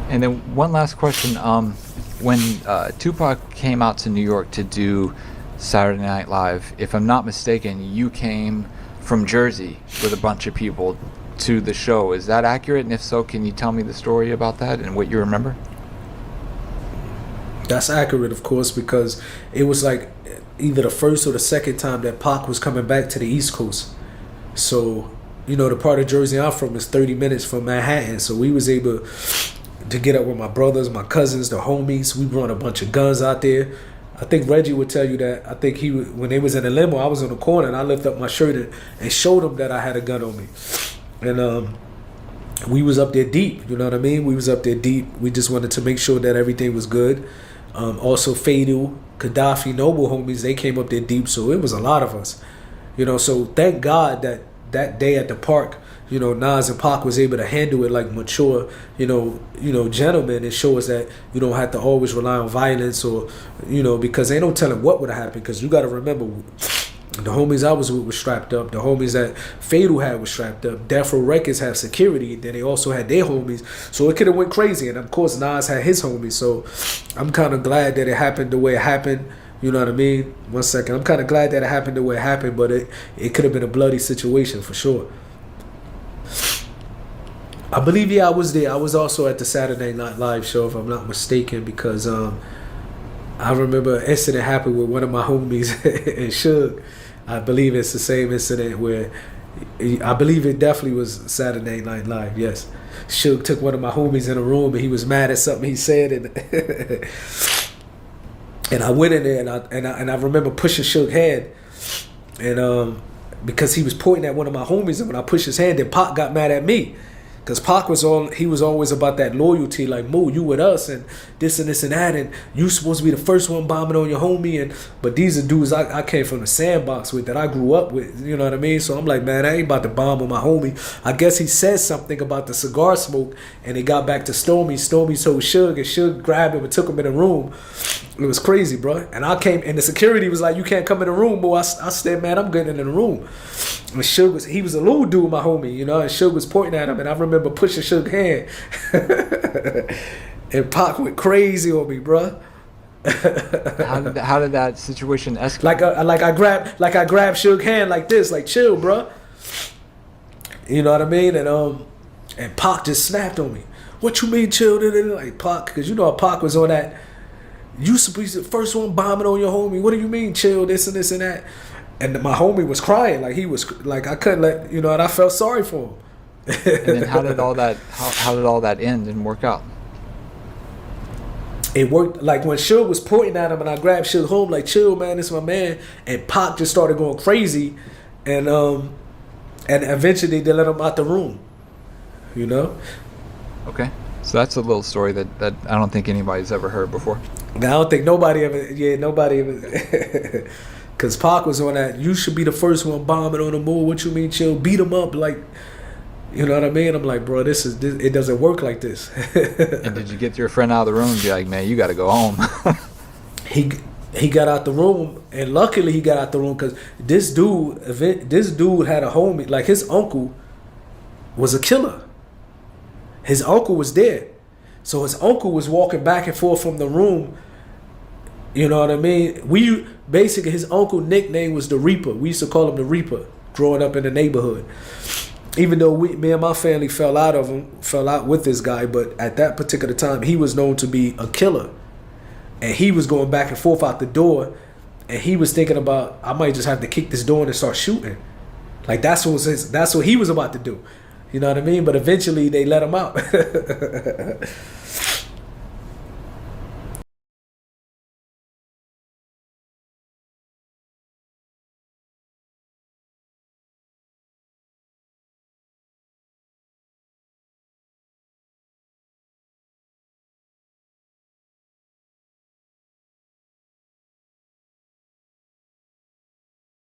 And then one last question. When Tupac came out to New York to do Saturday Night Live, if I'm not mistaken, you came from Jersey with a bunch of people to the show. Is that accurate? And if so, can you tell me the story about that and what you remember? That's accurate, of course, because it was like either the first or the second time that Pac was coming back to the East Coast. So, the part of Jersey I'm from is 30 minutes from Manhattan. So we was able to get up with my brothers, my cousins, the homies. We brought a bunch of guns out there. I think Reggie would tell you that. I think when they was in the limo, I was on the corner and I lifted up my shirt and showed them that I had a gun on me. And we was up there deep, you know what I mean? We was up there deep. We just wanted to make sure that everything was good. Also Fadil, Gaddafi, Noble homies, they came up there deep. So it was a lot of us, So thank God that day at the park, Nas and Pac was able to handle it like mature, gentlemen, and show us that you don't have to always rely on violence or, because ain't no telling what would have happened. Because you got to remember, the homies I was with were strapped up. The homies that Fatal had was strapped up. Death Row Records have security. Then they also had their homies. So it could have went crazy. And of course, Nas had his homies. So I'm kind of glad that it happened the way it happened. You know what I mean? 1 second. I'm kind of glad that it happened the way it happened, but it could have been a bloody situation for sure. I believe, I was there. I was also at the Saturday Night Live show, if I'm not mistaken, because I remember an incident happened with one of my homies and Suge. I believe it's the same incident where I believe it definitely was Saturday Night Live. Yes, Suge took one of my homies in a room and he was mad at something he said, and I went in there and I remember pushing Suge's hand, and because he was pointing at one of my homies, and when I pushed his hand, then Pac got mad at me. Because Pac was always about that loyalty, like, Mo, you with us, and this and this and that, and you supposed to be the first one bombing on your homie, but these are dudes I came from the sandbox with, that I grew up with, you know what I mean? So I'm like, man, I ain't about to bomb on my homie. I guess he said something about the cigar smoke, and it got back to Stormy. Stormy told Suge, and Suge grabbed him and took him in a room. It was crazy, bro. And I came, and the security was like, you can't come in the room, boy. I said, man, I'm getting in the room. And Suge he was a little dude, my homie, and Suge was pointing at him, and I remember pushing Suge's hand. And Pac went crazy on me, bro. How did that situation escalate? Like I grabbed Suge's hand like this, like, chill, bro. You know what I mean? And Pac just snapped on me. What you mean, chill? Like, Pac, because Pac was on that. You supposed to be the first one bombing on your homie. What do you mean, chill? This and this and that. And my homie was crying, like he was like, I couldn't let and I felt sorry for him. And then how did all that end and work out? It worked like when Suge was pointing at him, and I grabbed Suge home, like, chill, man, this is my man. And Pac just started going crazy, and eventually they let him out the room. Okay, so that's a little story that I don't think anybody's ever heard before. I don't think nobody ever. Because Pac was on that, you should be the first one bombing on the move. What you mean, chill? Beat him up, like, you know what I mean? I'm like, bro, this it doesn't work like this. And did you get your friend out of the room and be like, man, you got to go home? He got out the room, and luckily he got out the room because this dude had a homie, like his uncle was a killer. His uncle was there. So his uncle was walking back and forth from the room. You know what I mean? Basically, his uncle nickname was the Reaper. We used to call him the Reaper growing up in the neighborhood. Even though me and my family fell out with this guy, but at that particular time, he was known to be a killer. And he was going back and forth out the door, and he was thinking about, I might just have to kick this door in and start shooting. Like that's what he was about to do. You know what I mean? But eventually they let him out.